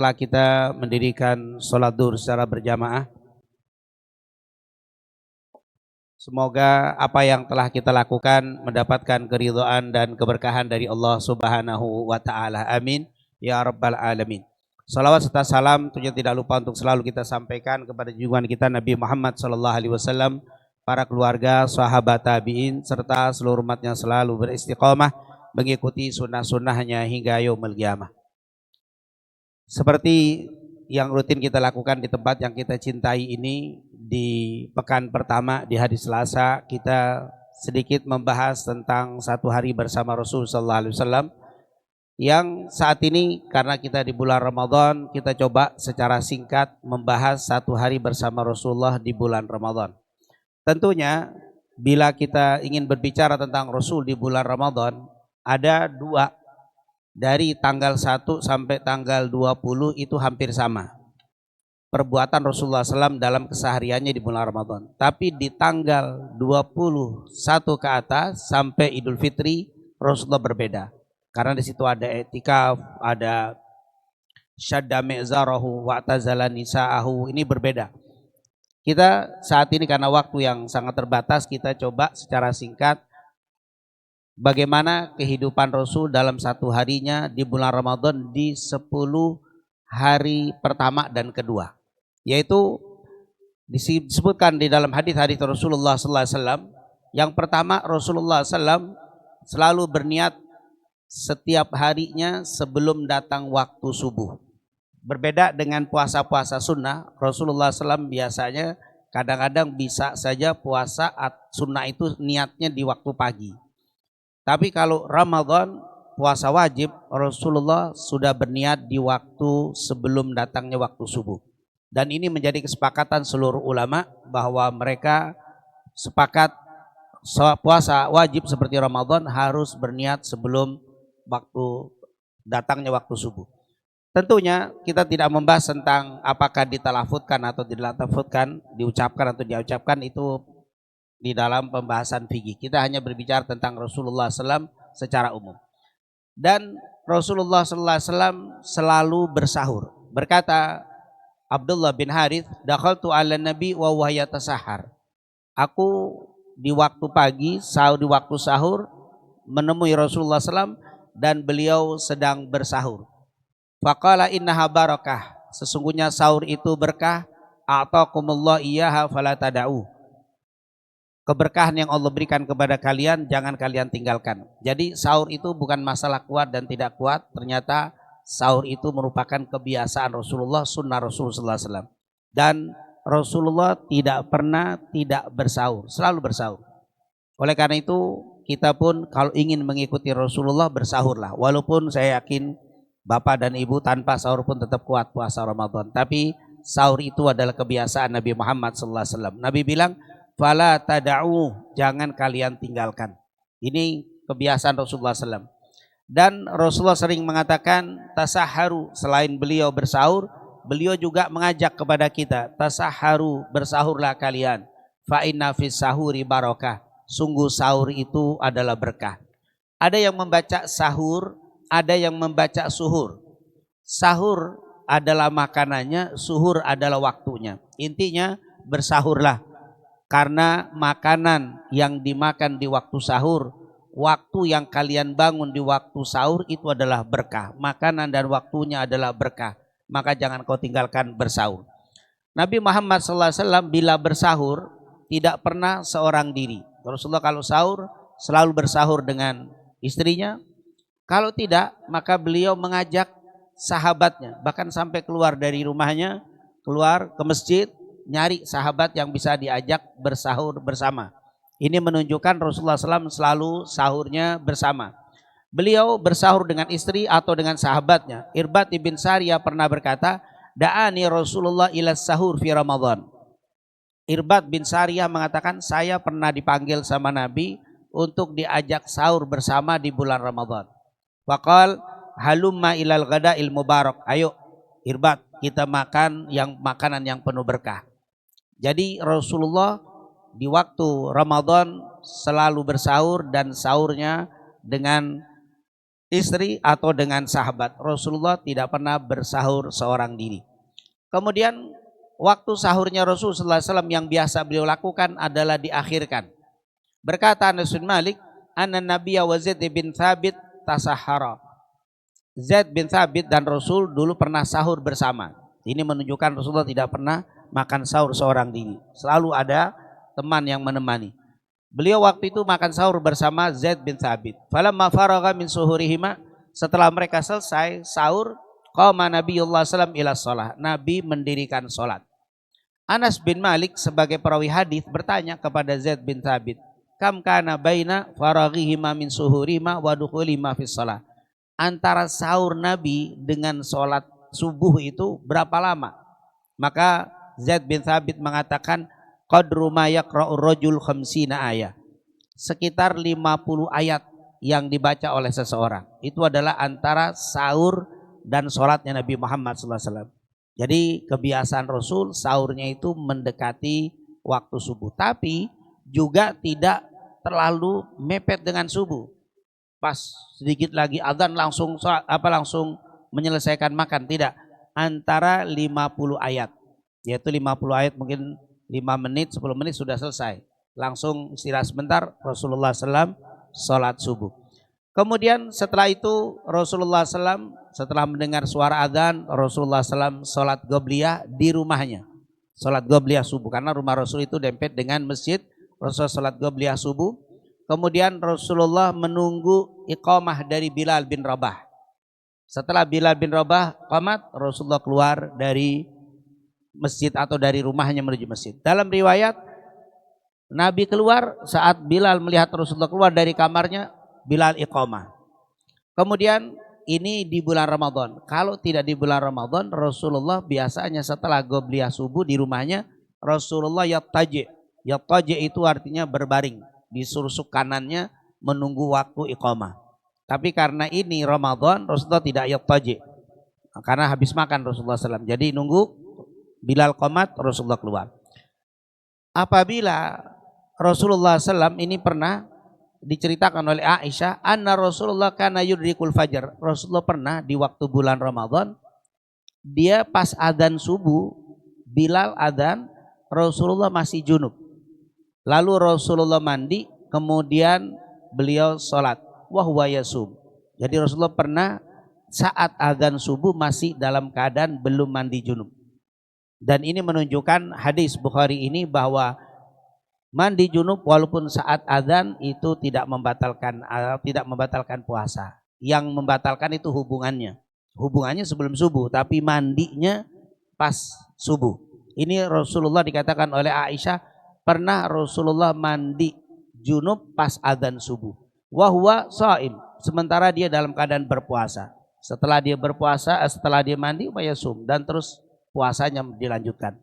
Setelah kita mendirikan sholat duhur secara berjamaah, semoga apa yang telah kita lakukan mendapatkan keridhaan dan keberkahan dari Allah Subhanahu wa Ta'ala. Amin ya Rabbal Alamin. Salawat serta salam tentunya tidak lupa untuk selalu kita sampaikan kepada junjungan kita Nabi Muhammad sallallahu alaihi wasallam, para keluarga, sahabat tabi'in serta seluruh umatnya selalu beristiqamah mengikuti sunnah-sunnahnya hingga yaumul qiyamah. Seperti yang rutin kita lakukan di tempat yang kita cintai ini, di pekan pertama di hari Selasa kita sedikit membahas tentang satu hari bersama Rasul sallallahu alaihi wasallam, yang saat ini karena kita di bulan Ramadan, kita coba secara singkat membahas satu hari bersama Rasulullah di bulan Ramadan. Tentunya bila kita ingin berbicara tentang Rasul di bulan Ramadan, ada dua. Dari tanggal 1 sampai tanggal 20 itu hampir sama perbuatan Rasulullah SAW dalam kesehariannya di bulan Ramadan. Tapi di tanggal 21 ke atas sampai Idul Fitri Rasulullah berbeda. Karena di situ ada i'tikaf, ada syadda mi'zarahu wa'tazala nisa'ahu, ini berbeda. Kita saat ini karena waktu yang sangat terbatas, kita coba secara singkat bagaimana kehidupan Rasul dalam satu harinya di bulan Ramadan di 10 hari pertama dan kedua. Yaitu disebutkan di dalam hadis-hadis Rasulullah SAW. Yang pertama, Rasulullah SAW selalu berniat setiap harinya sebelum datang waktu subuh. Berbeda dengan puasa-puasa sunnah, Rasulullah SAW biasanya kadang-kadang bisa saja puasa sunnah itu niatnya di waktu pagi. Tapi kalau Ramadan puasa wajib, Rasulullah sudah berniat di waktu sebelum datangnya waktu subuh. Dan ini menjadi kesepakatan seluruh ulama bahwa mereka sepakat puasa wajib seperti Ramadan harus berniat sebelum waktu datangnya waktu subuh. Tentunya kita tidak membahas tentang apakah ditalafutkan atau tidak talafutkan, diucapkan atau diucapkan, itu di dalam pembahasan fikih. Kita hanya berbicara tentang Rasulullah SAW secara umum. Dan Rasulullah SAW selalu bersahur. Berkata Abdullah bin Harith, dakhaltu ala Nabi wa huwa yatasahhar. Aku di waktu pagi, di waktu sahur menemui Rasulullah SAW dan beliau sedang bersahur. Faqala innaha barakah. Sesungguhnya sahur itu berkah. A'taqumullah iyyaha fala tada'u. Keberkahan yang Allah berikan kepada kalian jangan kalian tinggalkan. Jadi sahur itu bukan masalah kuat dan tidak kuat. Ternyata sahur itu merupakan kebiasaan Rasulullah, sunnah Rasulullah SAW. Dan Rasulullah tidak pernah tidak bersahur, selalu bersahur. Oleh karena itu kita pun kalau ingin mengikuti Rasulullah bersahurlah. Walaupun saya yakin bapak dan ibu tanpa sahur pun tetap kuat puasa Ramadan. Tapi sahur itu adalah kebiasaan Nabi Muhammad SAW. Nabi bilang, fala tada'u, jangan kalian tinggalkan. Ini kebiasaan Rasulullah SAW. Dan Rasulullah sering mengatakan tasaharu, selain beliau bersahur, beliau juga mengajak kepada kita, tasaharu, bersahurlah kalian. Fa inna fis sahuri barakah, sungguh sahur itu adalah berkah. Ada yang membaca sahur, ada yang membaca suhur. Sahur adalah makanannya, suhur adalah waktunya. Intinya bersahurlah. Karena makanan yang dimakan di waktu sahur, waktu yang kalian bangun di waktu sahur itu adalah berkah. Makanan dan waktunya adalah berkah. Maka jangan kau tinggalkan bersahur. Nabi Muhammad SAW bila bersahur tidak pernah seorang diri. Rasulullah kalau sahur selalu bersahur dengan istrinya. Kalau tidak maka beliau mengajak sahabatnya. Bahkan sampai keluar dari rumahnya, keluar ke masjid, nyari sahabat yang bisa diajak bersahur bersama. Ini menunjukkan Rasulullah SAW selalu sahurnya bersama. Beliau bersahur dengan istri atau dengan sahabatnya. Irbad ibn Sariyah pernah berkata, da'ani Rasulullah ila sahur fi Ramadan. Irbad bin Sariyah mengatakan, saya pernah dipanggil sama Nabi untuk diajak sahur bersama di bulan Ramadan. Faqal halumma ilal ghada'il mubarak. Ayo Irbad, kita makan makanan yang penuh berkah. Jadi Rasulullah di waktu Ramadan selalu bersahur dan sahurnya dengan istri atau dengan sahabat. Rasulullah tidak pernah bersahur seorang diri. Kemudian waktu sahurnya Rasulullah SAW yang biasa beliau lakukan adalah diakhirkan. Berkata Anas bin Malik, "Anna Nabiyya wa Zaid bin Thabit tasahhara." Zaid bin Thabit dan Rasul dulu pernah sahur bersama. Ini menunjukkan Rasulullah tidak pernah makan sahur seorang diri. Selalu ada teman yang menemani. Beliau waktu itu makan sahur bersama Zaid bin Thabit. Falamma faragha min suhurihima, setelah mereka selesai sahur, qama Nabiullah sallam ila shalah. Nabi mendirikan salat. Anas bin Malik sebagai perawi hadis bertanya kepada Zaid bin Thabit, "Kam kana baina faraghihima min suhurihima wa dukhulihima fi shalah?" Antara sahur Nabi dengan salat subuh itu berapa lama? Maka Zaid bin Thabit mengatakan, qadru ma yaqra'ur rajul khamsina ayat. Sekitar 50 ayat yang dibaca oleh seseorang. Itu adalah antara sahur dan sholatnya Nabi Muhammad SAW. Jadi kebiasaan Rasul sahurnya itu mendekati waktu subuh. Tapi juga tidak terlalu mepet dengan subuh. Pas sedikit lagi azan langsung menyelesaikan makan. Tidak. Antara 50 ayat. Yaitu 50 ayat mungkin 5 menit, 10 menit sudah selesai. Langsung istirahat sebentar, Rasulullah SAW sholat subuh. Kemudian setelah itu Rasulullah SAW setelah mendengar suara adzan, Rasulullah SAW sholat qobliyah di rumahnya. Sholat qobliyah subuh, karena rumah Rasul itu dempet dengan masjid. Rasulullah sholat qobliyah subuh. Kemudian Rasulullah menunggu iqamah dari Bilal bin Rabah. Setelah Bilal bin Rabah qamat, Rasulullah keluar dari masjid atau dari rumahnya menuju masjid. Dalam riwayat Nabi keluar saat Bilal melihat Rasulullah keluar dari kamarnya, Bilal iqamah. Kemudian ini di bulan Ramadan. Kalau tidak di bulan Ramadan, Rasulullah biasanya setelah qobliyah subuh di rumahnya, Rasulullah yattaji. Yattaji itu artinya berbaring di sursuk kanannya menunggu waktu iqamah. Tapi karena ini Ramadan, Rasulullah tidak yattaji. Karena habis makan Rasulullah SAW. Jadi nunggu Bilal qomat, Rasulullah keluar. Apabila Rasulullah SAW ini pernah diceritakan oleh Aisyah, anna Rasulullah kana yudrikul fajar. Rasulullah pernah di waktu bulan Ramadan, dia pas adzan subuh, Bilal adzan, Rasulullah masih junub. Lalu Rasulullah mandi, kemudian beliau sholat. Wahwa yasum. Jadi Rasulullah pernah saat adzan subuh masih dalam keadaan belum mandi junub. Dan ini menunjukkan hadis Bukhari ini bahwa mandi junub walaupun saat adzan itu tidak membatalkan puasa. Yang membatalkan itu hubungannya sebelum subuh, tapi mandinya pas subuh. Ini Rasulullah dikatakan oleh Aisyah pernah Rasulullah mandi junub pas adzan subuh. Wahwa shaim, sementara dia dalam keadaan berpuasa. Setelah dia berpuasa, setelah dia mandi mayasum, dan terus puasanya dilanjutkan.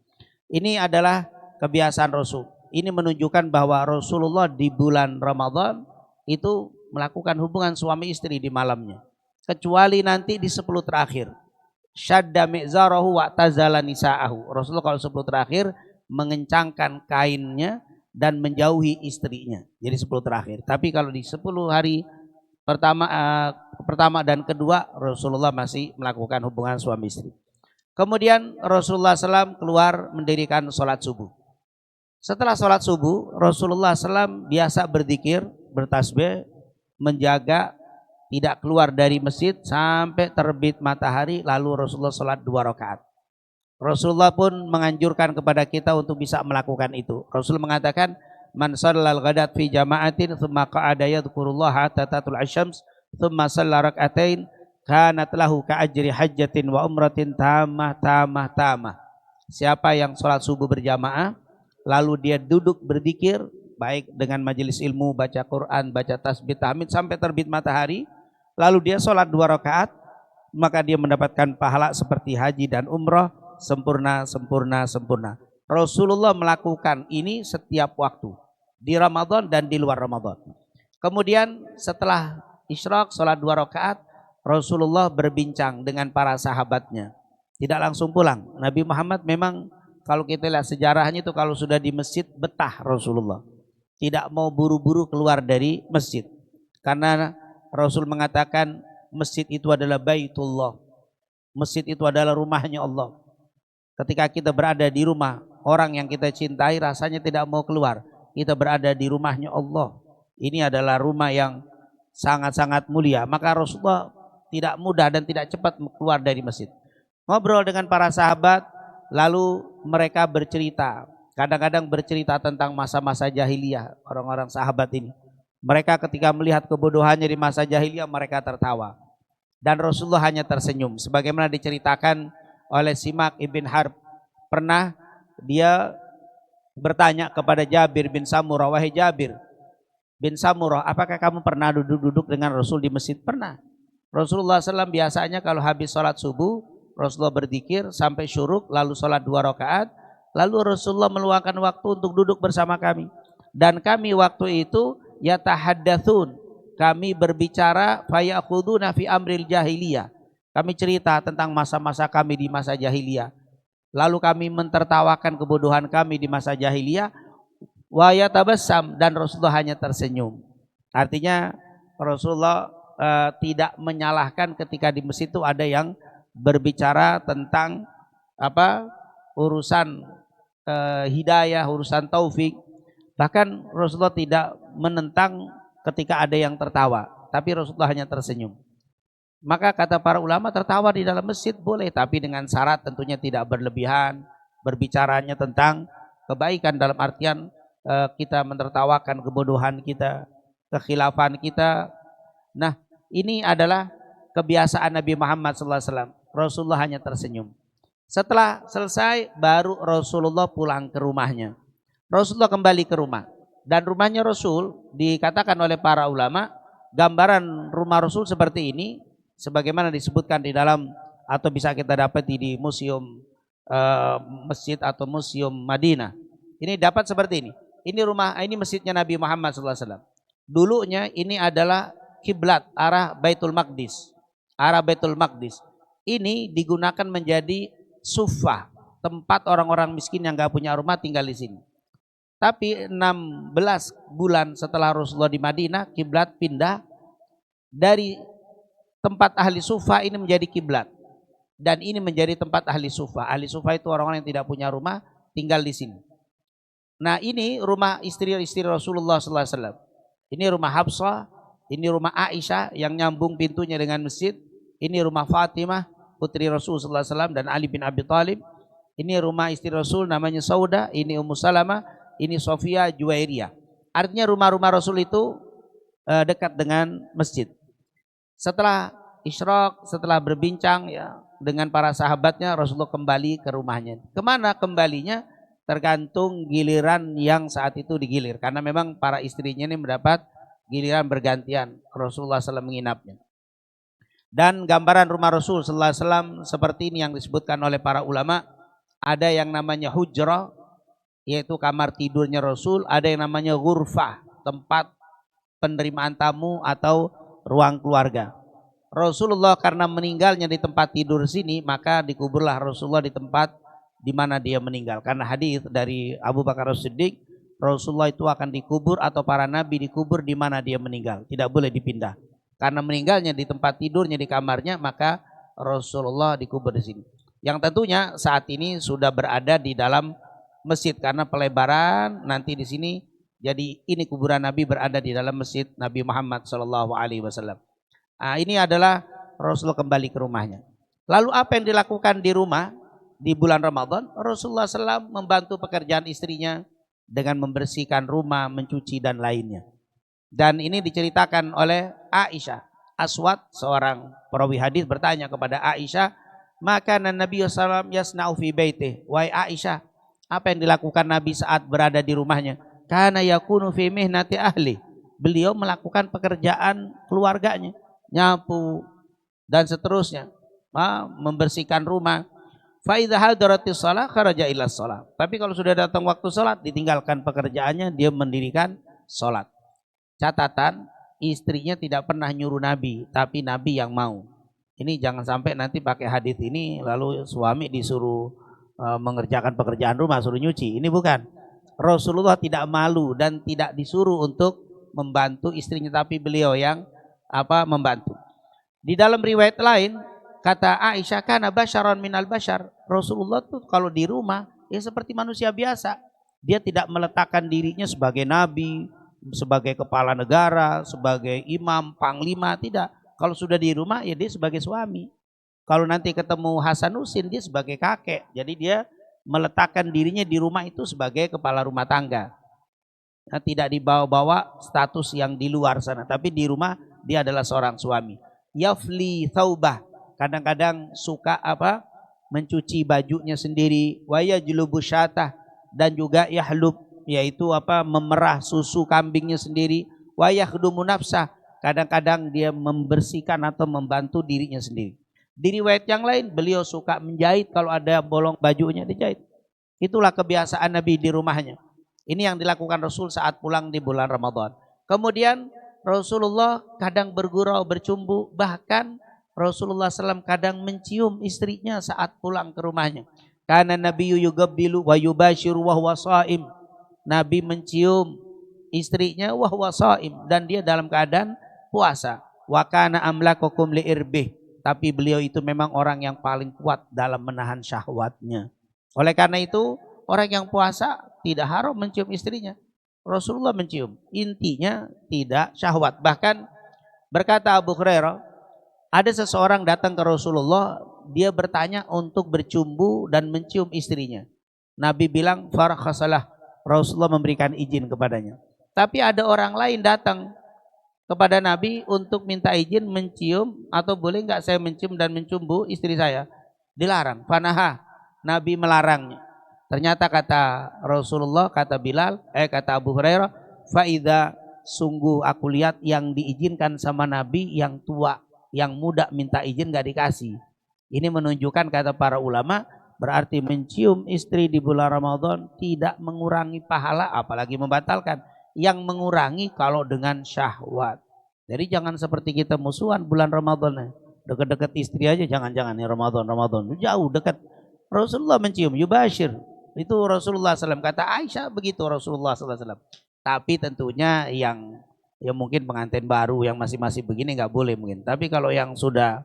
Ini adalah kebiasaan Rasul. Ini menunjukkan bahwa Rasulullah di bulan Ramadan itu melakukan hubungan suami istri di malamnya. Kecuali nanti di 10 terakhir. Syadda mi'zarahu wa tazala nisa'ahu. Rasulullah kalau 10 terakhir mengencangkan kainnya dan menjauhi istrinya. Jadi 10 terakhir. Tapi kalau di 10 hari pertama dan kedua Rasulullah masih melakukan hubungan suami istri. Kemudian Rasulullah SAW keluar mendirikan sholat subuh. Setelah sholat subuh, Rasulullah SAW biasa berzikir, bertasbih, menjaga tidak keluar dari masjid sampai terbit matahari, lalu Rasulullah sholat 2 rakaat. Rasulullah pun menganjurkan kepada kita untuk bisa melakukan itu. Rasul mengatakan, man shallal ghadat fi jama'atin thumma qa'ada yadhkurullaha hatta tatul asyams thumma shalla rak'atain kanat lahu ka'ajri hajjatin wa umratin tamah. Siapa yang sholat subuh berjamaah lalu dia duduk berzikir baik dengan majelis ilmu, baca Quran, baca tasbih, tahmid sampai terbit matahari, lalu dia sholat 2 rakaat, maka dia mendapatkan pahala seperti haji dan umrah sempurna. Rasulullah melakukan ini setiap waktu di Ramadan dan di luar Ramadan. Kemudian setelah isyraq sholat 2 rakaat, Rasulullah berbincang dengan para sahabatnya. Tidak langsung pulang. Nabi Muhammad memang kalau kita lihat sejarahnya itu kalau sudah di masjid betah Rasulullah. Tidak mau buru-buru keluar dari masjid. Karena Rasul mengatakan masjid itu adalah Baitullah. Masjid itu adalah rumahnya Allah. Ketika kita berada di rumah orang yang kita cintai, rasanya tidak mau keluar. Kita berada di rumahnya Allah. Ini adalah rumah yang sangat-sangat mulia. Maka Rasulullah tidak mudah dan tidak cepat keluar dari masjid. Ngobrol dengan para sahabat, lalu mereka bercerita. Kadang-kadang bercerita tentang masa-masa jahiliyah orang-orang sahabat ini. Mereka ketika melihat kebodohannya di masa jahiliyah, mereka tertawa. Dan Rasulullah hanya tersenyum. Sebagaimana diceritakan oleh Simak ibn Harb, pernah dia bertanya kepada Jabir bin Samurah, wahai Jabir bin Samurah, apakah kamu pernah duduk-duduk dengan Rasul di masjid? Pernah. Rasulullah SAW biasanya kalau habis sholat subuh, Rasulullah berzikir sampai syuruk, lalu sholat 2 rakaat, lalu Rasulullah meluangkan waktu untuk duduk bersama kami. Dan kami waktu itu yatahaddatsun, kami berbicara fayakhuduna fi amril jahiliyah. Kami cerita tentang masa-masa kami di masa jahiliyah. Lalu kami mentertawakan kebodohan kami di masa jahiliyah. Wa yatabassam, dan Rasulullah hanya tersenyum. Artinya Rasulullah tidak menyalahkan ketika di masjid itu ada yang berbicara tentang urusan hidayah, urusan taufik. Bahkan Rasulullah tidak menentang ketika ada yang tertawa, tapi Rasulullah hanya tersenyum. Maka kata para ulama, tertawa di dalam masjid boleh, tapi dengan syarat tentunya tidak berlebihan. Berbicaranya tentang kebaikan dalam artian kita menertawakan kebodohan kita, kekhilafan kita. Nah, ini adalah kebiasaan Nabi Muhammad SAW. Rasulullah hanya tersenyum. Setelah selesai baru Rasulullah pulang ke rumahnya. Rasulullah kembali ke rumah. Dan rumahnya Rasul dikatakan oleh para ulama, gambaran rumah Rasul seperti ini, sebagaimana disebutkan di dalam atau bisa kita dapati di museum masjid atau museum Madinah. Ini dapat seperti ini. Ini masjidnya Nabi Muhammad SAW. Dulunya ini adalah kiblat arah Baitul Maqdis. Arah Baitul Maqdis. Ini digunakan menjadi suffah, tempat orang-orang miskin yang gak punya rumah tinggal di sini. Tapi 16 bulan setelah Rasulullah di Madinah, kiblat pindah dari tempat ahli sufa ini menjadi kiblat, dan ini menjadi tempat ahli sufa. Ahli sufa itu orang-orang yang tidak punya rumah tinggal di sini. Nah, ini rumah istri-istri Rasulullah SAW. Ini rumah Hafsah, ini rumah Aisyah yang nyambung pintunya dengan masjid. Ini rumah Fatimah putri Rasulullah SAW dan Ali bin Abi Thalib. Ini rumah istri Rasul namanya Saudah. Ini Ummu Salamah. Ini Sofia Juwairiyah. Artinya rumah-rumah Rasul itu dekat dengan masjid. Setelah isyraq, setelah berbincang ya dengan para sahabatnya, Rasulullah kembali ke rumahnya. Kemana kembalinya? Tergantung giliran yang saat itu digilir. Karena memang para istrinya ini mendapat giliran bergantian. Rasulullah SAW menginapnya. Dan gambaran rumah Rasul SAW seperti ini yang disebutkan oleh para ulama. Ada yang namanya hujrah, yaitu kamar tidurnya Rasul. Ada yang namanya ghurfah, tempat penerimaan tamu atau ruang keluarga. Rasulullah karena meninggalnya di tempat tidur sini, maka dikuburlah Rasulullah di tempat di mana dia meninggal. Karena hadis dari Abu Bakar As-Siddiq, Rasulullah itu akan dikubur atau para nabi dikubur di mana dia meninggal, tidak boleh dipindah. Karena meninggalnya di tempat tidurnya di kamarnya, maka Rasulullah dikubur di sini. Yang tentunya saat ini sudah berada di dalam masjid karena pelebaran nanti di sini. Jadi ini kuburan Nabi berada di dalam masjid Nabi Muhammad SAW. Nah, ini adalah Rasulullah kembali ke rumahnya. Lalu apa yang dilakukan di rumah di bulan Ramadan? Rasulullah SAW membantu pekerjaan istrinya dengan membersihkan rumah, mencuci dan lainnya. Dan ini diceritakan oleh Aisyah. Aswad, seorang perawi hadis, bertanya kepada Aisyah, maka Nabi SAW yasna'u fi baitih. Wahai Aisyah, apa yang dilakukan Nabi saat berada di rumahnya? Kana yakunu fi mihnati ahli. Beliau melakukan pekerjaan keluarganya, nyapu dan seterusnya, membersihkan rumah. Fa idza hadaratis shalah kharaja ila shalah. Tapi kalau sudah datang waktu salat, ditinggalkan pekerjaannya, dia mendirikan salat. Catatan, istrinya tidak pernah nyuruh Nabi, tapi Nabi yang mau. Ini jangan sampai nanti pakai hadis ini lalu suami disuruh mengerjakan pekerjaan rumah, suruh nyuci. Ini bukan. Rasulullah tidak malu dan tidak disuruh untuk membantu istrinya, tapi beliau yang membantu. Di dalam riwayat lain kata Aisyah, kana basyaron minal basyar. Rasulullah tuh kalau di rumah ya seperti manusia biasa. Dia tidak meletakkan dirinya sebagai nabi, sebagai kepala negara, sebagai imam, panglima, tidak. Kalau sudah di rumah ya dia sebagai suami. Kalau nanti ketemu Hasanuddin dia sebagai kakek. Jadi dia meletakkan dirinya di rumah itu sebagai kepala rumah tangga. Nah, tidak dibawa-bawa status yang di luar sana, tapi di rumah dia adalah seorang suami. Yafli thaubah, kadang-kadang suka mencuci bajunya sendiri, waya julubu syatah, dan juga yahlub, yaitu memerah susu kambingnya sendiri, waya khdumu nafsah, kadang-kadang dia membersihkan atau membantu dirinya sendiri. Di riwayat yang lain beliau suka menjahit, kalau ada bolong bajunya dijahit. Itulah kebiasaan Nabi di rumahnya. Ini yang dilakukan Rasul saat pulang di bulan Ramadan. Kemudian Rasulullah kadang bergurau, bercumbu, bahkan Rasulullah SAW kadang mencium istrinya saat pulang ke rumahnya. Karena Nabi yugabbilu wa yubashiru wa huwa shaim. Nabi mencium istrinya wa huwa shaim, dan dia dalam keadaan puasa. Wa kana amlakukum liirbih. Tapi beliau itu memang orang yang paling kuat dalam menahan syahwatnya. Oleh karena itu orang yang puasa tidak haram mencium istrinya. Rasulullah mencium. Intinya tidak syahwat. Bahkan berkata Abu Hurairah, ada seseorang datang ke Rasulullah, dia bertanya untuk bercumbu dan mencium istrinya. Nabi bilang farakhasalah, Rasulullah memberikan izin kepadanya. Tapi ada orang lain datang kepada Nabi untuk minta izin mencium, atau boleh nggak saya mencium dan mencumbu istri saya. Dilarang. Fanaha, Nabi melarangnya. Ternyata kata Rasulullah, kata Abu Hurairah, faida, sungguh aku lihat yang diizinkan sama Nabi yang tua, yang muda minta izin gak dikasih. Ini menunjukkan kata para ulama, berarti mencium istri di bulan Ramadan tidak mengurangi pahala, apalagi membatalkan. Yang mengurangi kalau dengan syahwat. Jadi jangan seperti kita musuhan bulan Ramadan, deket-deket istri aja, jangan-jangan nih Ramadan jauh dekat. Rasulullah mencium, yubashir. Itu Rasulullah SAW, kata Aisyah begitu Rasulullah SAW. Tapi tentunya yang mungkin pengantin baru yang masih begini nggak boleh mungkin. Tapi kalau yang sudah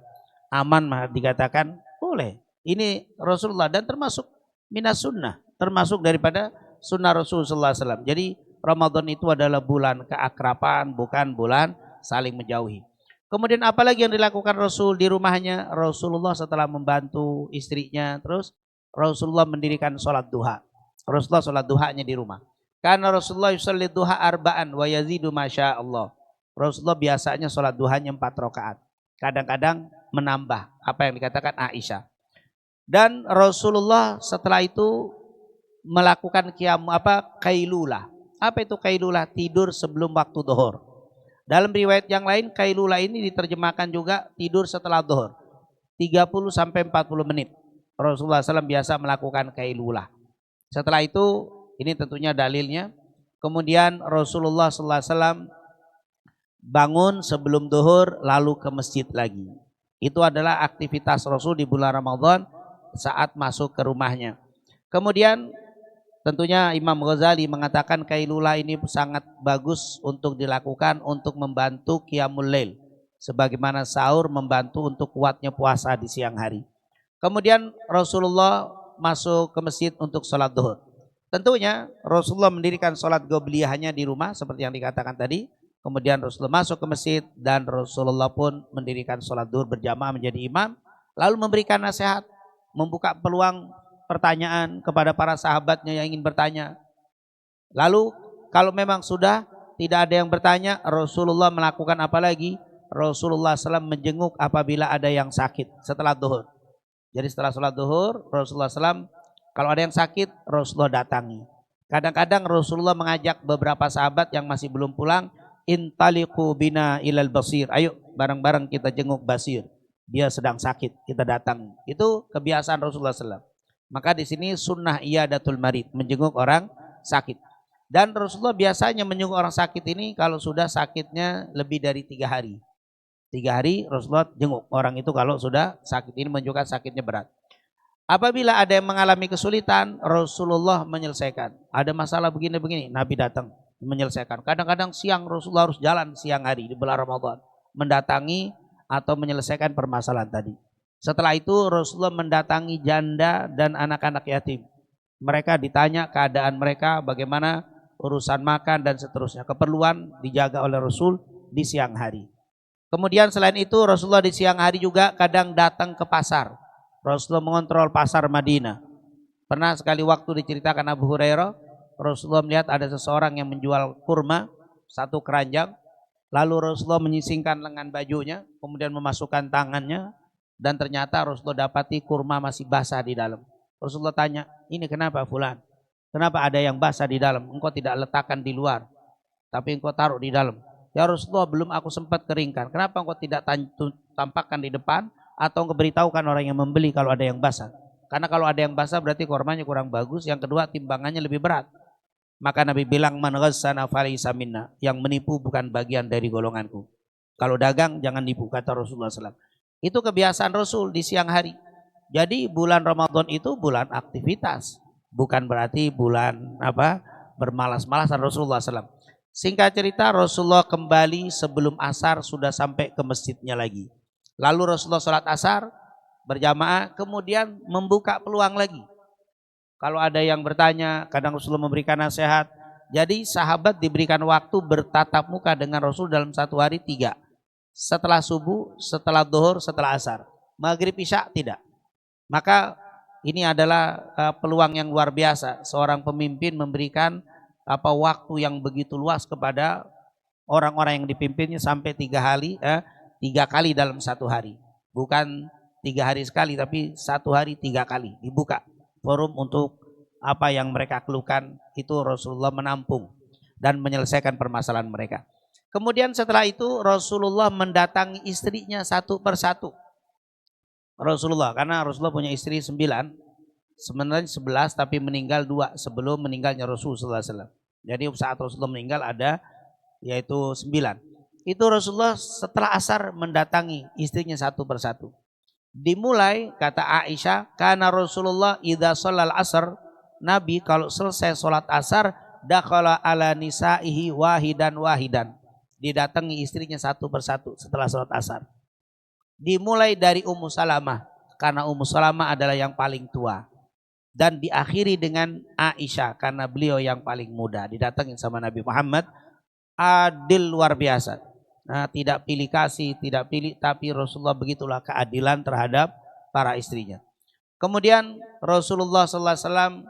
aman mah dikatakan boleh. Ini Rasulullah, dan termasuk minas sunnah, termasuk daripada sunnah Rasulullah SAW. Jadi Ramadan itu adalah bulan keakraban, bukan bulan saling menjauhi. Kemudian apalagi yang dilakukan Rasul di rumahnya? Rasulullah setelah membantu istrinya, terus Rasulullah mendirikan sholat duha. Rasulullah sholat duhanya di rumah. Karena Rasulullah yusalli duha arba'an wa yazidu masya Allah. Rasulullah biasanya sholat duhanya 4 rakaat. Kadang-kadang menambah apa yang dikatakan Aisyah. Dan Rasulullah setelah itu melakukan kailulah. Apa itu kailulah? Tidur sebelum waktu zuhur. Dalam riwayat yang lain kailulah ini diterjemahkan juga tidur setelah zuhur. 30 sampai 40 menit. Rasulullah SAW biasa melakukan kailulah. Setelah itu, ini tentunya dalilnya. Kemudian Rasulullah SAW bangun sebelum zuhur lalu ke masjid lagi. Itu adalah aktivitas Rasul di bulan Ramadan saat masuk ke rumahnya. Kemudian tentunya Imam Ghazali mengatakan kailulah ini sangat bagus untuk dilakukan untuk membantu qiyamul lail. Sebagaimana sahur membantu untuk kuatnya puasa di siang hari. Kemudian Rasulullah masuk ke masjid untuk sholat zuhur. Tentunya Rasulullah mendirikan sholat qobliyahnya di rumah seperti yang dikatakan tadi. Kemudian Rasulullah masuk ke masjid dan Rasulullah pun mendirikan sholat zuhur berjamaah menjadi imam. Lalu memberikan nasihat, membuka peluang pertanyaan kepada para sahabatnya yang ingin bertanya. Lalu kalau memang sudah tidak ada yang bertanya, Rasulullah melakukan apa lagi? Rasulullah SAW menjenguk apabila ada yang sakit setelah zuhur. Jadi setelah sholat zuhur, Rasulullah SAW kalau ada yang sakit, Rasulullah datangi. Kadang-kadang Rasulullah mengajak beberapa sahabat yang masih belum pulang, intaliqu bina ilal basir. Ayo bareng-bareng kita jenguk Basir. Dia sedang sakit, kita datang. Itu kebiasaan Rasulullah SAW. Maka di sini sunnah iyadatul marid, menjenguk orang sakit. Dan Rasulullah biasanya menjenguk orang sakit ini kalau sudah sakitnya lebih dari 3 hari. 3 hari Rasulullah jenguk orang itu kalau sudah sakit, ini menunjukkan sakitnya berat. Apabila ada yang mengalami kesulitan, Rasulullah menyelesaikan. Ada masalah begini-begini, Nabi datang menyelesaikan. Kadang-kadang siang Rasulullah harus jalan siang hari di bulan Ramadan, mendatangi atau menyelesaikan permasalahan tadi. Setelah itu Rasulullah mendatangi janda dan anak-anak yatim. Mereka ditanya keadaan mereka, bagaimana urusan makan dan seterusnya. Keperluan dijaga oleh Rasul di siang hari. Kemudian selain itu Rasulullah di siang hari juga kadang datang ke pasar. Rasulullah mengontrol pasar Madinah. Pernah sekali waktu diceritakan Abu Hurairah, Rasulullah melihat ada seseorang yang menjual kurma satu keranjang. Lalu Rasulullah menyisingkan lengan bajunya, kemudian memasukkan tangannya, dan ternyata Rasulullah dapati kurma masih basah di dalam. Rasulullah tanya, ini kenapa fulan? Kenapa ada yang basah di dalam? Engkau tidak letakkan di luar, tapi engkau taruh di dalam. Ya Rasulullah, belum aku sempat keringkan. Kenapa engkau tidak tampakkan di depan atau engkau beritahukan orang yang membeli kalau ada yang basah? Karena kalau ada yang basah berarti kurmanya kurang bagus. Yang kedua, timbangannya lebih berat. Maka Nabi bilang, man ghassana falaysa minna, yang menipu bukan bagian dari golonganku. Kalau dagang jangan nipu, kata Rasulullah SAW. Itu kebiasaan Rasul di siang hari. Jadi bulan Ramadan itu bulan aktivitas, bukan berarti bulan bermalas-malasan Rasulullah SAW. Singkat cerita, Rasulullah kembali sebelum asar sudah sampai ke masjidnya lagi. Lalu Rasulullah sholat asar berjamaah, kemudian membuka peluang lagi. Kalau ada yang bertanya, kadang Rasulullah memberikan nasihat. Jadi sahabat diberikan waktu bertatap muka dengan Rasul dalam satu hari 3. Setelah subuh, setelah zuhur, setelah asar. Maghrib isya tidak. Maka ini adalah peluang yang luar biasa. Seorang pemimpin memberikan waktu yang begitu luas kepada orang-orang yang dipimpinnya sampai 3 kali dalam satu hari. Bukan 3 hari sekali, tapi satu hari 3 kali dibuka forum untuk apa yang mereka keluhkan. Itu Rasulullah menampung dan menyelesaikan permasalahan mereka. Kemudian setelah itu Rasulullah mendatangi istrinya satu persatu. Rasulullah, karena Rasulullah punya istri 9, sebenarnya 11 tapi meninggal 2 sebelum meninggalnya Rasulullah SAW. Jadi saat Rasulullah meninggal ada yaitu 9. Itu Rasulullah setelah asar mendatangi istrinya satu persatu. Dimulai, kata Aisyah, karena Rasulullah idza sholal asar, Nabi kalau selesai sholat asar, dakhala ala nisaihi wahidan. Didatangi istrinya satu persatu setelah sholat asar. Dimulai dari Ummu Salamah, karena Ummu Salamah adalah yang paling tua. Dan diakhiri dengan Aisyah, karena beliau yang paling muda. Didatangin sama Nabi Muhammad, adil luar biasa. Nah, tidak pilih kasih, tidak pilih, tapi Rasulullah begitulah keadilan terhadap para istrinya. Kemudian Rasulullah SAW,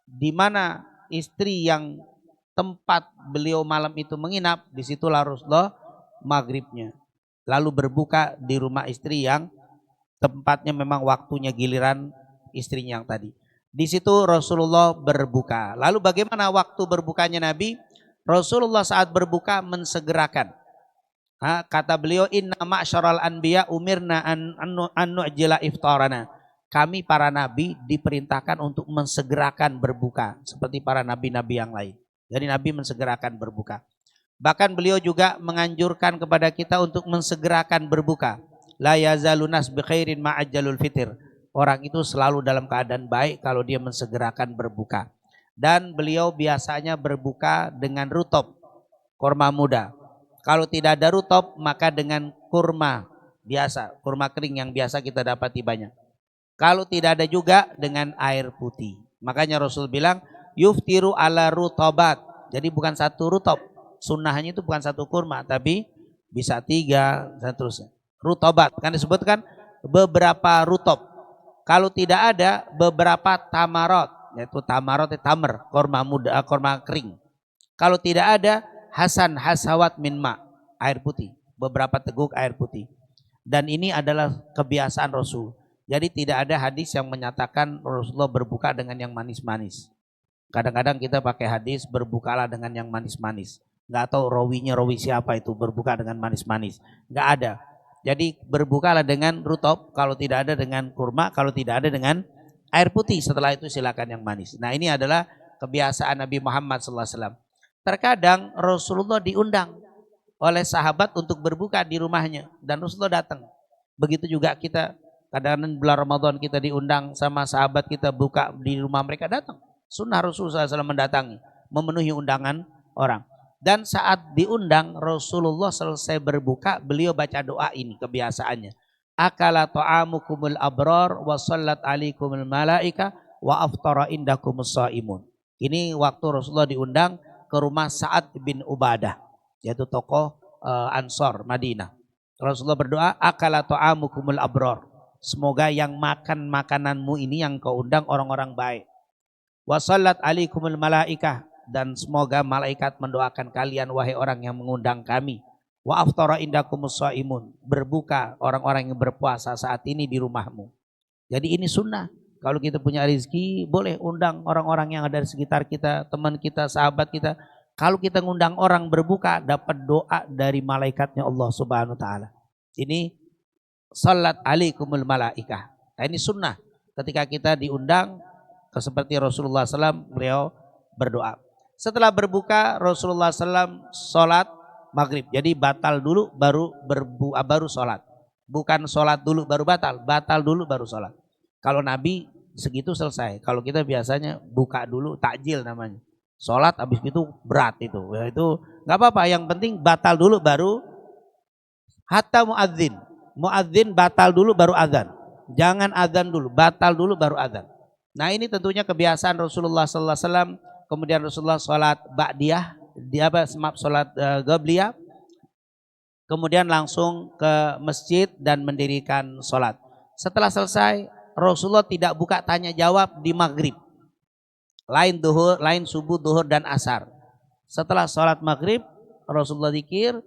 di mana istri yang tempat beliau malam itu menginap, disitulah Rasulullah maghribnya. Lalu berbuka di rumah istri yang tempatnya memang waktunya giliran istrinya yang tadi. Di situ Rasulullah berbuka. Lalu bagaimana waktu berbukanya Nabi? Rasulullah saat berbuka mensegerakan. Kata beliau, inna ma'syaral anbiya umirna an nu'jila iftarana. Kami para nabi diperintahkan untuk mensegerakan berbuka seperti para nabi-nabi yang lain. Jadi Nabi mensegerakan berbuka. Bahkan beliau juga menganjurkan kepada kita untuk mensegerakan berbuka. La yazalunas bi khairin ma'ajjalul fitr. Orang itu selalu dalam keadaan baik kalau dia mensegerakan berbuka. Dan beliau biasanya berbuka dengan rutop, kurma muda. Kalau tidak ada rutop, maka dengan kurma biasa, kurma kering yang biasa kita dapati banyak. Kalau tidak ada juga dengan air putih. Makanya Rasul bilang, yuftiru ala rutobat. Jadi bukan satu rutop. Sunnahnya itu bukan satu kurma, tapi bisa 3 dan seterusnya. Rutobat, kan disebutkan beberapa rutop. Kalau tidak ada, beberapa tamarot, yaitu tamarot, tamer, kurma muda, kurma kering. Kalau tidak ada, hasan hasawat min ma, air putih, beberapa teguk air putih. Dan ini adalah kebiasaan Rasul. Jadi tidak ada hadis yang menyatakan Rasulullah berbuka dengan yang manis-manis. Kadang-kadang kita pakai hadis berbukalah dengan yang manis-manis. Nggak tahu rawinya rawi siapa itu berbuka dengan manis-manis. Nggak ada. Jadi berbukalah dengan rutop, kalau tidak ada dengan kurma, kalau tidak ada dengan air putih. Setelah itu silakan yang manis. Nah, ini adalah kebiasaan Nabi Muhammad SAW. Terkadang Rasulullah diundang oleh sahabat untuk berbuka di rumahnya dan Rasulullah datang. Begitu juga kita, kadang-kadang bulan Ramadan kita diundang sama sahabat kita buka di rumah mereka, datang. Sunnah Rasulullah SAW mendatangi, memenuhi undangan orang. Dan saat diundang Rasulullah selesai berbuka, beliau baca doa ini kebiasaannya. Akala ta'amukumul abrar wa sallat alaikumul malaika wa aftara indakumus shaimun. Ini waktu Rasulullah diundang ke rumah Sa'ad bin Ubadah, yaitu tokoh Ansor Madinah. Rasulullah berdoa, akala ta'amukumul abrar. Semoga yang makan makananmu ini yang kau undang orang-orang baik. Wa sallat alaikumul malaikah, dan semoga malaikat mendoakan kalian wahai orang yang mengundang kami. Wa aftara indakumus shaimun, berbuka orang-orang yang berpuasa saat ini di rumahmu. Jadi ini sunnah. Kalau kita punya rezeki, boleh undang orang-orang yang ada di sekitar kita, teman kita, sahabat kita. Kalau kita ngundang orang berbuka, dapat doa dari malaikatnya Allah Subhanahu wa taala. Ini salat alaikumul malaikah. Nah, ini sunnah. Ketika kita diundang, seperti Rasulullah SAW, beliau berdoa. Setelah berbuka, Rasulullah SAW sholat maghrib. Jadi batal dulu baru sholat. Bukan sholat dulu baru batal dulu baru sholat. Kalau Nabi segitu selesai. Kalau kita biasanya buka dulu, takjil namanya. Sholat habis itu berat itu. Ya, itu nggak apa-apa. Yang penting batal dulu baru hatta muadzin. Muadzin batal dulu baru azan. Jangan azan dulu, batal dulu baru azan. Nah ini tentunya kebiasaan Rasulullah SAW. Kemudian Rasulullah sholat ba'diyah, sholat gobliyah. Kemudian langsung ke masjid dan mendirikan sholat. Setelah selesai, Rasulullah tidak buka tanya jawab di maghrib. Lain subuh, duhur, dan asar. Setelah sholat maghrib, Rasulullah zikir,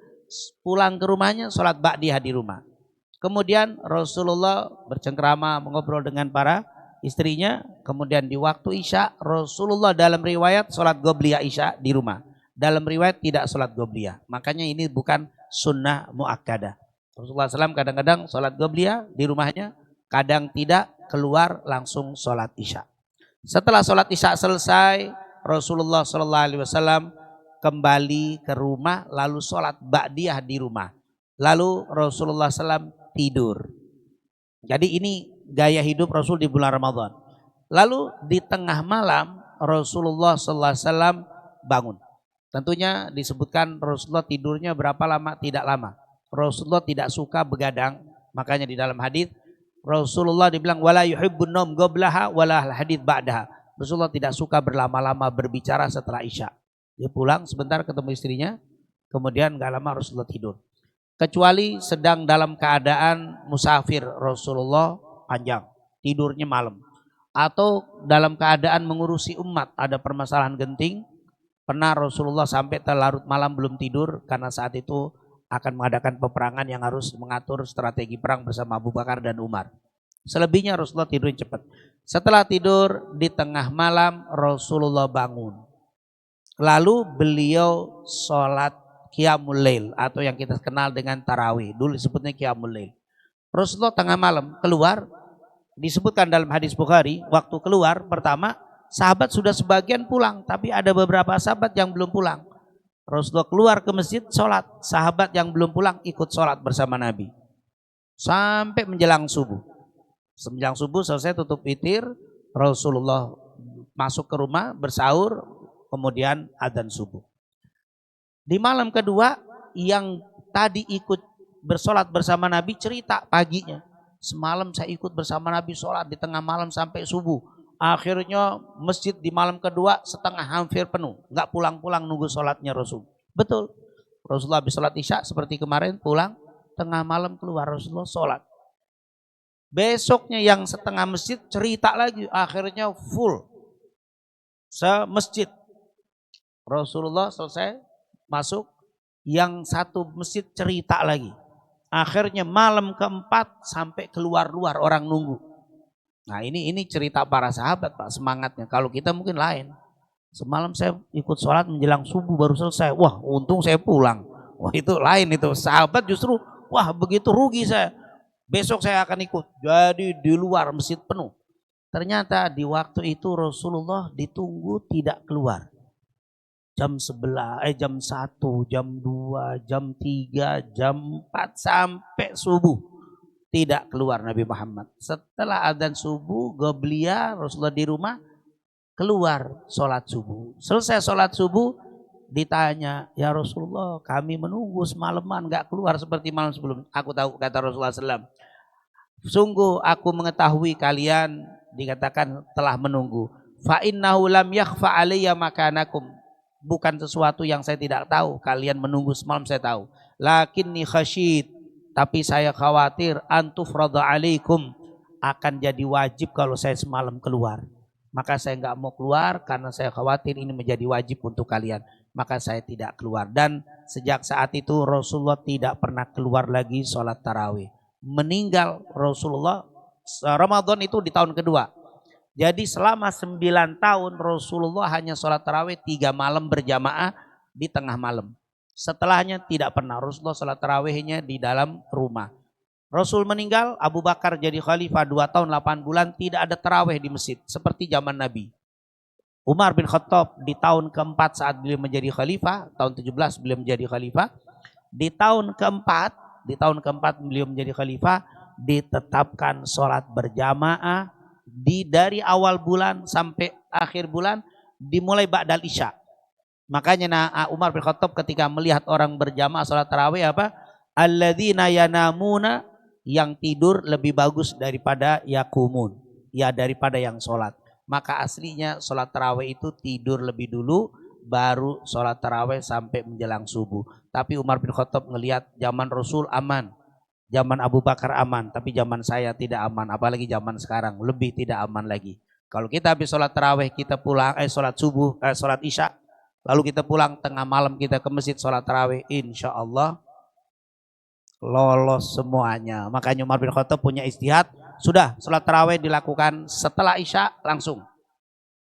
pulang ke rumahnya, sholat ba'diyah di rumah. Kemudian Rasulullah bercengkrama mengobrol dengan para istrinya. Kemudian di waktu Isya, Rasulullah dalam riwayat sholat gobliyah Isya di rumah. Dalam riwayat tidak sholat gobliyah. Makanya ini bukan sunnah muakkadah. Rasulullah SAW kadang-kadang sholat gobliyah di rumahnya, kadang tidak, keluar langsung sholat Isya. Setelah sholat Isya selesai, Rasulullah SAW kembali ke rumah, lalu sholat ba'diyah di rumah. Lalu Rasulullah SAW tidur. Jadi ini gaya hidup Rasul di bulan Ramadan. Lalu di tengah malam Rasulullah SAW bangun. Tentunya disebutkan Rasulullah tidurnya berapa lama? Tidak lama. Rasulullah tidak suka begadang. Makanya di dalam hadis Rasulullah dibilang wala yuhibbun naum qablaha wala hadits ba'daha. Rasulullah tidak suka berlama-lama berbicara setelah Isya. Dia pulang sebentar ketemu istrinya, kemudian gak lama Rasulullah tidur. Kecuali sedang dalam keadaan musafir, Rasulullah panjang, tidurnya malam. Atau dalam keadaan mengurusi umat, ada permasalahan genting, pernah Rasulullah sampai terlarut malam belum tidur, karena saat itu akan mengadakan peperangan yang harus mengatur strategi perang bersama Abu Bakar dan Umar. Selebihnya Rasulullah tidur cepat. Setelah tidur di tengah malam Rasulullah bangun. Lalu beliau sholat Qiyamul Lail atau yang kita kenal dengan tarawih. Dulu disebutnya Qiyamul Lail. Rasulullah tengah malam keluar, disebutkan dalam hadis Bukhari, waktu keluar pertama sahabat sudah sebagian pulang, tapi ada beberapa sahabat yang belum pulang. Rasulullah keluar ke masjid sholat, sahabat yang belum pulang ikut sholat bersama Nabi. Sampai menjelang subuh. Menjelang subuh selesai tutup witir, Rasulullah masuk ke rumah bersahur, kemudian adzan subuh. Di malam kedua yang tadi ikut bersolat bersama Nabi cerita paginya. Semalam saya ikut bersama Nabi sholat di tengah malam sampai subuh. Akhirnya masjid di malam kedua setengah hampir penuh. Nggak pulang-pulang nunggu sholatnya Rasul. Betul. Rasulullah habis sholat Isya seperti kemarin pulang. Tengah malam keluar Rasulullah sholat. Besoknya yang setengah masjid cerita lagi. Akhirnya full. Se-masjid. Rasulullah selesai masuk, yang satu masjid cerita lagi. Akhirnya malam keempat sampai keluar-luar orang nunggu. Nah ini cerita para sahabat Pak, semangatnya. Kalau kita mungkin lain. Semalam saya ikut sholat menjelang subuh baru selesai. Wah untung saya pulang. Wah itu lain itu. Sahabat justru wah begitu rugi saya. Besok saya akan ikut. Jadi di luar masjid penuh. Ternyata di waktu itu Rasulullah ditunggu tidak keluar. Jam 11, jam 1, jam 2, jam 3, jam 4 sampai subuh tidak keluar Nabi Muhammad. Setelah adzan subuh, gobliyah Rasulullah di rumah keluar sholat subuh. Selesai sholat subuh ditanya, ya Rasulullah kami menunggu semalaman nggak keluar seperti malam sebelum. Aku tahu, kata Rasulullah SAW, sungguh aku mengetahui kalian dikatakan telah menunggu. Fa innahu lam yakhfa alayya makanakum. Bukan sesuatu yang saya tidak tahu. Kalian menunggu semalam saya tahu. Lakinni khasyid. Tapi saya khawatir antufrada alaikum. Akan jadi wajib kalau saya semalam keluar. Maka saya nggak mau keluar karena saya khawatir ini menjadi wajib untuk kalian. Maka saya tidak keluar. Dan sejak saat itu Rasulullah tidak pernah keluar lagi sholat tarawih. Meninggal Rasulullah Ramadan itu di tahun kedua. Jadi selama 9 tahun Rasulullah hanya sholat tarawih 3 malam berjamaah di tengah malam. Setelahnya tidak pernah Rasulullah sholat tarawihnya di dalam rumah. Rasul meninggal, Abu Bakar jadi khalifah 2 tahun 8 bulan, tidak ada tarawih di masjid seperti zaman Nabi. Umar bin Khattab di tahun keempat saat beliau menjadi khalifah, tahun 17 beliau menjadi khalifah. Di tahun keempat beliau menjadi khalifah, ditetapkan sholat berjamaah dari awal bulan sampai akhir bulan, dimulai ba'dal isya. Makanya Umar bin Khattab ketika melihat orang berjamaah sholat tarawih apa? Alladzina yanamuna, yang tidur lebih bagus daripada yakumun, ya daripada yang sholat. Maka aslinya sholat tarawih itu tidur lebih dulu baru sholat tarawih sampai menjelang subuh. Tapi Umar bin Khattab ngelihat zaman Rasul aman, zaman Abu Bakar aman, tapi zaman saya tidak aman, apalagi zaman sekarang lebih tidak aman lagi. Kalau kita habis sholat tarawih kita pulang, sholat subuh, sholat isya, lalu kita pulang tengah malam kita ke masjid sholat tarawih, insya Allah lolos semuanya. Makanya Umar bin Khattab punya ijtihad, sudah sholat tarawih dilakukan setelah isya langsung.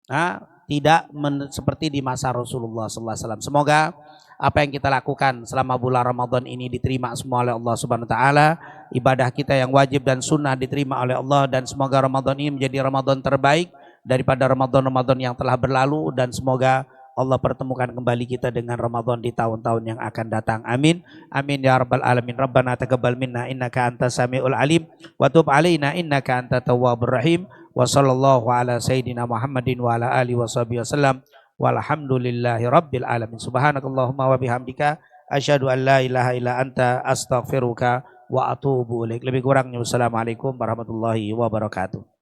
Nah, tidak seperti di masa Rasulullah SAW. Semoga apa yang kita lakukan selama bulan Ramadan ini diterima semua oleh Allah Subhanahu wa taala. Ibadah kita yang wajib dan sunnah diterima oleh Allah, dan semoga Ramadan ini menjadi Ramadan terbaik daripada Ramadan-Ramadan yang telah berlalu, dan semoga Allah pertemukan kembali kita dengan Ramadan di tahun-tahun yang akan datang. Amin. Amin ya rabbal alamin. Rabbana taqabbal minna innaka antas samiul alim wa tub alaina innaka antat tawwabur rahim. Wa sallallahu ala sayyidina Muhammadin wa ala alihi washabihi wasallam. Walhamdulillahi rabbil alamin. Subhanakallahumma wa bihamdika asyhadu an la ilaha illa anta astaghfiruka wa atubu ilaik. Lebih kurangnya wassalamualaikum warahmatullahi wabarakatuh.